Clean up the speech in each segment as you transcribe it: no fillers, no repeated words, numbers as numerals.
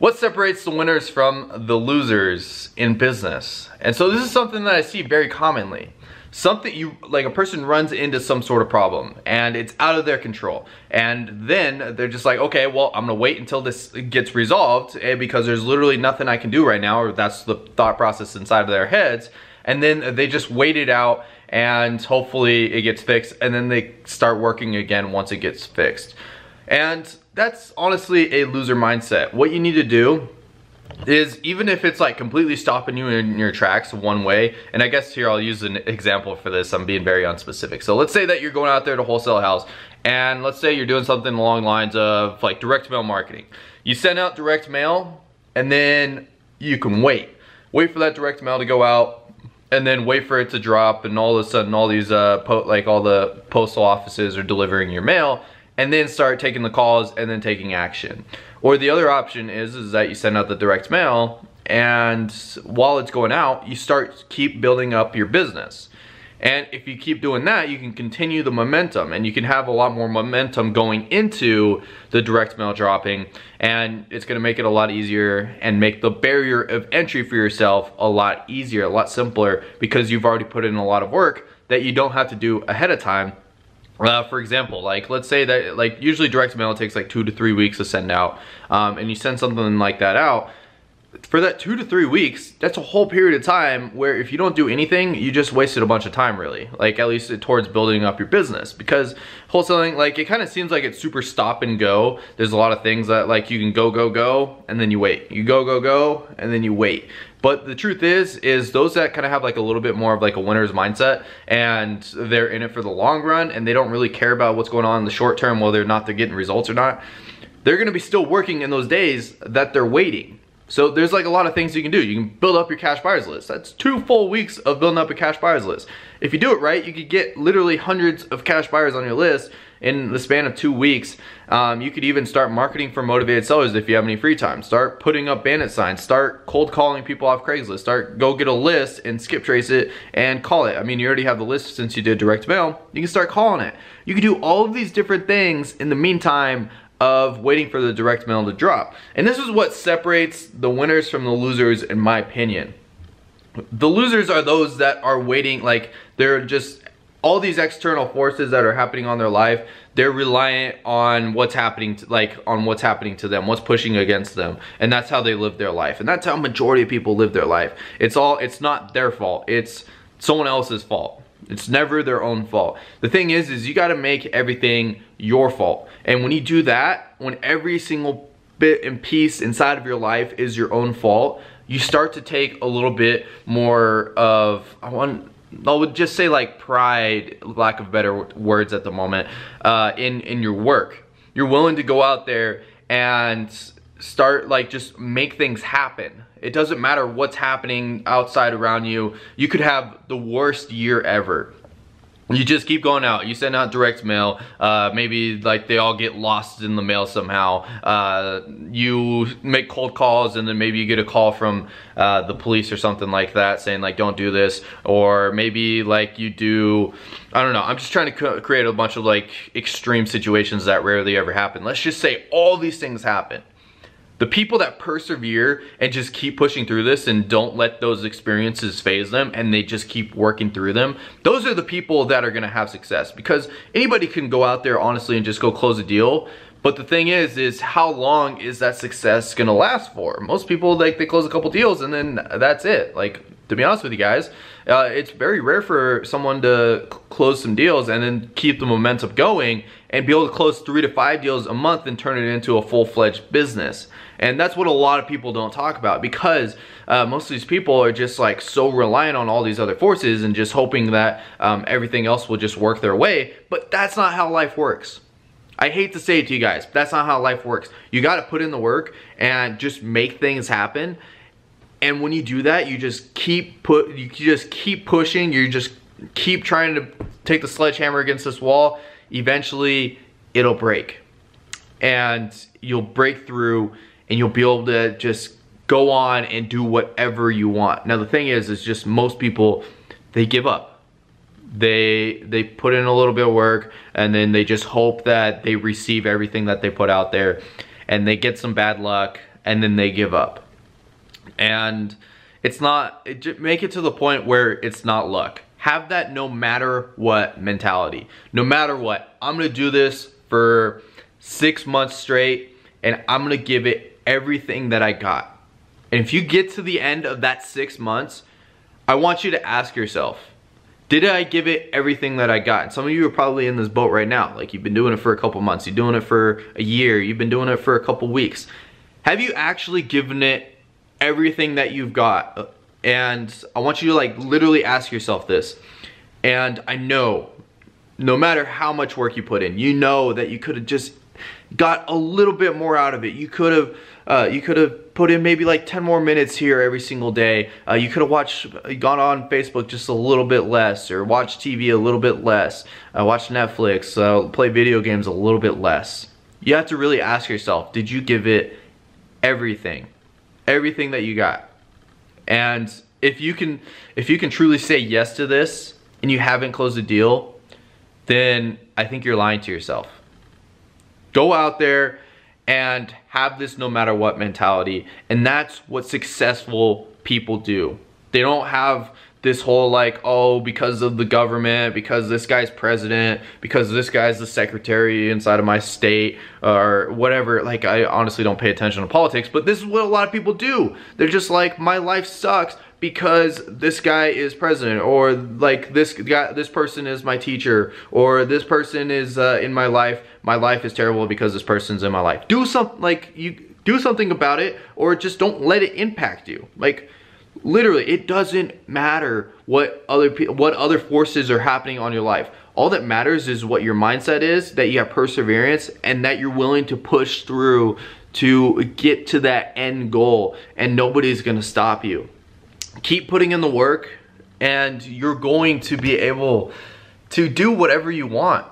What separates the winners from the losers in business? And so this is something that I see very commonly. Something like a person runs into some sort of problem and it's out of their control. And then they're just like, okay, well, I'm gonna wait until this gets resolved because there's literally nothing I can do right now, or that's the thought process inside of their heads. And then they just wait it out and hopefully it gets fixed, and then they start working again once it gets fixed. And that's honestly a loser mindset. What you need to do is, even if it's like completely stopping you in your tracks one way, and I guess here I'll use an example for this, I'm being very unspecific. So let's say that you're going out there to wholesale a house, and let's say you're doing something along the lines of like direct mail marketing. You send out direct mail, and then you can wait for that direct mail to go out, and then wait for it to drop, and all of a sudden all these like all the postal offices are delivering your mail, and then start taking the calls and then taking action. Or the other option is that you send out the direct mail, and while it's going out, you keep building up your business. And if you keep doing that, you can continue the momentum, and you can have a lot more momentum going into the direct mail dropping, and it's gonna make it a lot easier and make the barrier of entry for yourself a lot easier, a lot simpler, because you've already put in a lot of work that you don't have to do ahead of time. For example, like let's say that like usually direct mail takes like 2 to 3 weeks to send out, and you send something like that out. For that 2 to 3 weeks, that's a whole period of time where if you don't do anything, you just wasted a bunch of time, really. Like at least towards building up your business, because wholesaling, like it kind of seems like it's super stop and go. There's a lot of things that like you can go, and then you wait. You go, and then you wait. But the truth is those that kind of have like a little bit more of like a winner's mindset, and they're in it for the long run, and they don't really care about what's going on in the short term, whether or not they're getting results or not. They're gonna be still working in those days that they're waiting. So there's like a lot of things you can do. You can build up your cash buyers list. That's 2 full weeks of building up a cash buyers list. If you do it right, you could get literally hundreds of cash buyers on your list in the span of 2 weeks. You could even start marketing for motivated sellers if you have any free time. Start putting up bandit signs. Start cold calling people off Craigslist. Go get a list and skip trace it and call it. I mean, you already have the list since you did direct mail. You can start calling it. You can do all of these different things in the meantime of waiting for the direct mail to drop. And this is what separates the winners from the losers, in my opinion. The losers are those that are waiting, like they're just all these external forces that are happening on their life. They're reliant on what's happening to, to them, what's pushing against them, and that's how they live their life. And that's how majority of people live their life. It's not their fault. It's someone else's fault. It's never their own fault. The thing is you gotta make everything your fault. And when you do that, when every single bit and piece inside of your life is your own fault, you start to take a little bit more of, I would just say like pride, lack of better words at the moment, in your work. You're willing to go out there and start like just make things happen. It doesn't matter what's happening outside around you. You could have the worst year ever. You just keep going out. You send out direct mail. Maybe like they all get lost in the mail somehow. You make cold calls, and then maybe you get a call from the police or something like that saying like don't do this. Or maybe like you do, I don't know. I'm just trying to create a bunch of like extreme situations that rarely ever happen. Let's just say all these things happen. The people that persevere and just keep pushing through this and don't let those experiences phase them, and they just keep working through them, those are the people that are gonna have success. Because anybody can go out there honestly and just go close a deal, but the thing is how long is that success gonna last for? Most people, like, they close a couple deals and then that's it. Like, to be honest with you guys, it's very rare for someone to close some deals and then keep the momentum going and be able to close 3 to 5 deals a month and turn it into a full-fledged business. And that's what a lot of people don't talk about, because most of these people are just like so reliant on all these other forces and just hoping that everything else will just work their way. But that's not how life works. I hate to say it to you guys, but that's not how life works. You got to put in the work and just make things happen. And when you do that, you just keep pushing. You just keep trying to take the sledgehammer against this wall. Eventually, it'll break, and you'll break through, and you'll be able to just go on and do whatever you want. Now the thing is just most people, they give up. They put in a little bit of work, and then they just hope that they receive everything that they put out there, and they get some bad luck, and then they give up. And it's not, make it to the point where it's not luck. Have that no matter what mentality. No matter what, I'm gonna do this for 6 months straight, and I'm gonna give it everything that I got. And if you get to the end of that 6 months, I want you to ask yourself, did I give it everything that I got? And some of you are probably in this boat right now. Like, you've been doing it for a couple months, you're doing it for a year, you've been doing it for a couple weeks. Have you actually given it everything that you've got? And I want you to like literally ask yourself this. And I know, no matter how much work you put in, you know that you could have just got a little bit more out of it. You could have put in maybe like 10 more minutes here every single day. You could have gone on Facebook just a little bit less, or watched TV a little bit less, watched Netflix, play video games a little bit less. You have to really ask yourself, did you give it everything? Everything that you got? And if you can truly say yes to this and you haven't closed a deal, then I think you're lying to yourself. Go out there and have this no matter what mentality. And that's what successful people do. They don't have this whole like, oh, because of the government, because this guy's president, because this guy's the secretary inside of my state, or whatever. Like, I honestly don't pay attention to politics, but this is what a lot of people do. They're just like, my life sucks because this guy is president, or like this person is my teacher, or this person is in my life. My life is terrible because this person's in my life. Do something, like, you do something about it, or just don't let it impact you. Like, literally, it doesn't matter what other forces are happening on your life. All that matters is what your mindset is, that you have perseverance, and that you're willing to push through to get to that end goal, and nobody's gonna stop you. Keep putting in the work, and you're going to be able to do whatever you want.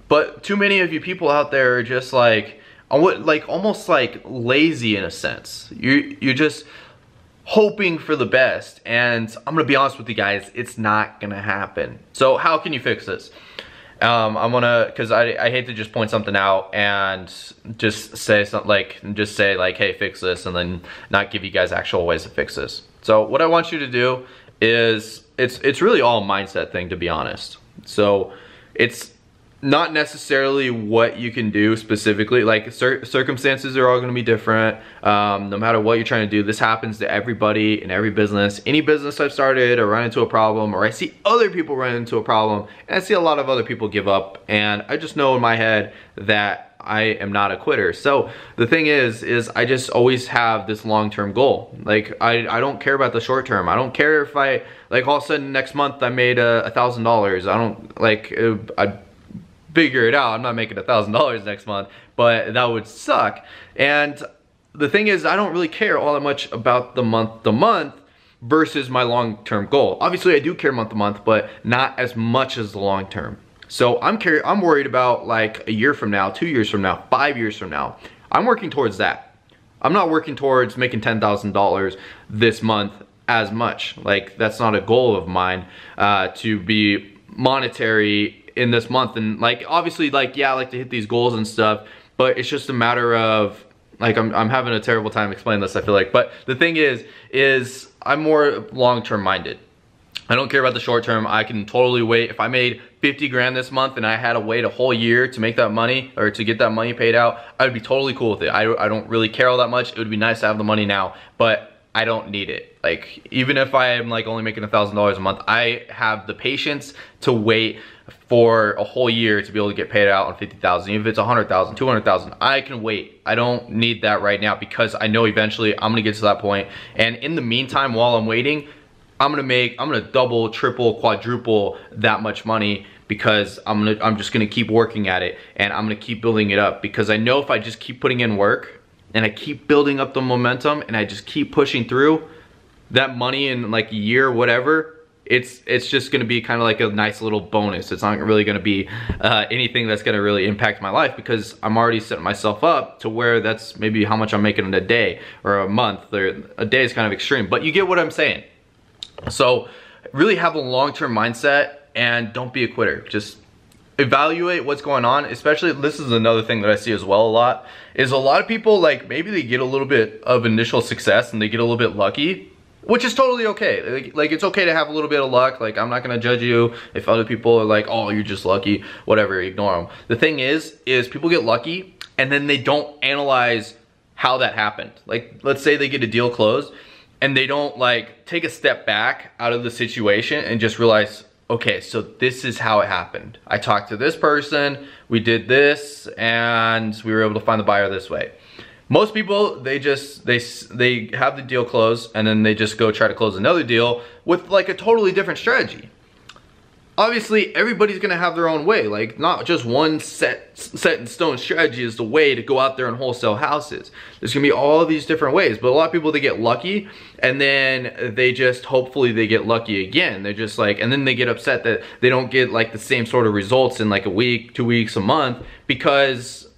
But too many of you people out there are just like almost like lazy in a sense. You're just hoping for the best, and I'm gonna be honest with you guys, it's not gonna happen. So how can you fix this? Because I hate to just point something out and just say something like, hey, fix this, and then not give you guys actual ways to fix this. So what I want you to do is, it's really all a mindset thing, to be honest. So it's not necessarily what you can do specifically. Like, circumstances are all going to be different. No matter what you're trying to do, this happens to everybody in every business. Any business I've started, or run into a problem, or I see other people run into a problem, and I see a lot of other people give up, and I just know in my head that I am not a quitter. So the thing is I just always have this long-term goal. Like, I don't care about the short term. I don't care if I, like, all of a sudden next month I made $1,000. I don't, like, I figure it out. I'm not making $1,000 next month, but that would suck. And the thing is, I don't really care all that much about the month to month versus my long-term goal. Obviously I do care month to month, but not as much as the long term. So I'm worried about like a year from now, 2 years from now, 5 years from now. I'm working towards that. I'm not working towards making $10,000 this month as much. Like, that's not a goal of mine, to be monetary in this month. And like, obviously, like, yeah, I like to hit these goals and stuff, but it's just a matter of, like, I'm having a terrible time explaining this, I feel like. But the thing is I'm more long-term minded. I don't care about the short term. I can totally wait. If I made 50 grand this month and I had to wait a whole year to make that money, or to get that money paid out, I would be totally cool with it. I don't really care all that much. It would be nice to have the money now, but I don't need it. Like, even if I am like only making $1,000 a month, I have the patience to wait for a whole year to be able to get paid out on 50,000. Even if it's 100,000, 200,000, I can wait. I don't need that right now, because I know eventually I'm gonna get to that point. And in the meantime, while I'm waiting, I'm gonna double, triple, quadruple that much money, because I'm just gonna keep working at it, and I'm gonna keep building it up, because I know if I just keep putting in work and I keep building up the momentum and I just keep pushing through, that money in like a year or whatever, it's just gonna be kind of like a nice little bonus. It's not really gonna be anything that's gonna really impact my life, because I'm already setting myself up to where that's maybe how much I'm making in a day or a month. Or a day is kind of extreme, but you get what I'm saying. So really have a long-term mindset, and don't be a quitter. Just, evaluate what's going on. Especially, this is another thing that I see as well a lot, is a lot of people, like, maybe they get a little bit of initial success and they get a little bit lucky, which is totally okay. Like it's okay to have a little bit of luck. Like, I'm not gonna judge you if other people are like, oh, you're just lucky, whatever, ignore them. The thing is people get lucky and then they don't analyze how that happened. Like, let's say they get a deal closed and they don't like take a step back out of the situation and just realize, okay, so this is how it happened. I talked to this person, we did this, and we were able to find the buyer this way. Most people, they have the deal closed and then they just go try to close another deal with like a totally different strategy. Obviously, everybody's gonna have their own way. Like, not just one set in stone strategy is the way to go out there and wholesale houses. There's gonna be all of these different ways, but a lot of people, they get lucky and then they just, hopefully they get lucky again. They're just like, and then they get upset that they don't get like the same sort of results in like a week, 2 weeks, a month, because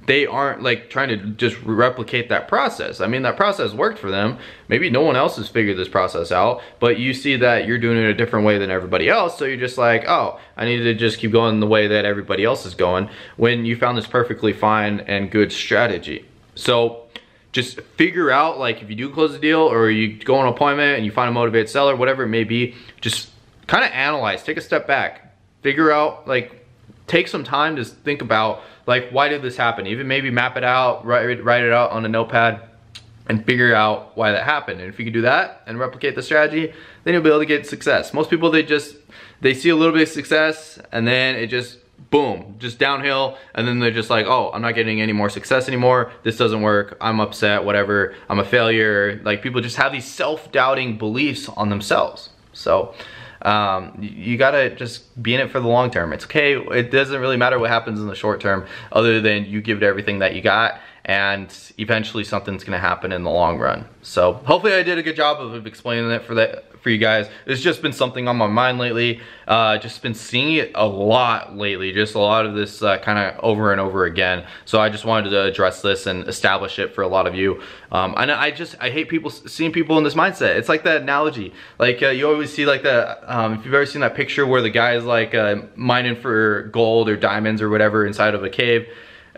they aren't like trying to just replicate that process. I mean, that process worked for them. Maybe no one else has figured this process out, but you see that you're doing it a different way than everybody else, so you're just like, oh, I need to just keep going the way that everybody else is going, when you found this perfectly fine and good strategy. So just figure out, like, if you do close a deal or you go on an appointment and you find a motivated seller, whatever it may be, just kind of analyze, take a step back, figure out, like, take some time to think about, like, why did this happen? Even maybe map it out, write it out on a notepad and figure out why that happened. And if you can do that and replicate the strategy, then you'll be able to get success. Most people, they see a little bit of success and then it just, boom, just downhill. And then they're just like, oh, I'm not getting any more success anymore. This doesn't work. I'm upset, whatever. I'm a failure. Like, people just have these self-doubting beliefs on themselves. So, you gotta just be in it for the long term. It's okay, it doesn't really matter what happens in the short term, other than you give it everything that you got, and eventually something's gonna happen in the long run. So hopefully I did a good job of explaining it for you guys. It's just been something on my mind lately. Just been seeing it a lot lately, just a lot of this kind of over and over again. So I just wanted to address this and establish it for a lot of you. And I hate seeing people in this mindset. It's like that analogy, like you always see like that, if you've ever seen that picture where the guy's like mining for gold or diamonds or whatever inside of a cave,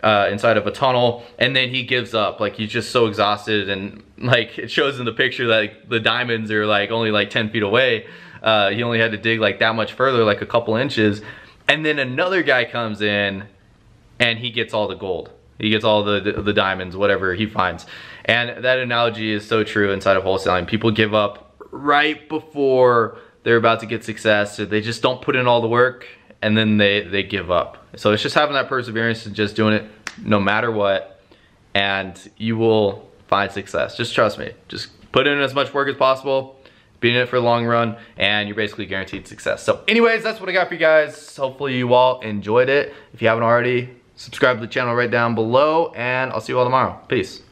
inside of a tunnel, and then he gives up. Like, he's just so exhausted, and like it shows in the picture that like, the diamonds are like only like 10 feet away. He only had to dig like that much further, like a couple inches, and then another guy comes in and he gets all the gold. He gets all the diamonds, whatever he finds. And that analogy is so true inside of wholesaling. People give up right before they're about to get success, or they just don't put in all the work, and then they give up. So it's just having that perseverance and just doing it no matter what, and you will find success. Just trust me. Just put in as much work as possible, be in it for the long run, and you're basically guaranteed success. So anyways, that's what I got for you guys. Hopefully you all enjoyed it. If you haven't already, subscribe to the channel right down below, and I'll see you all tomorrow. Peace.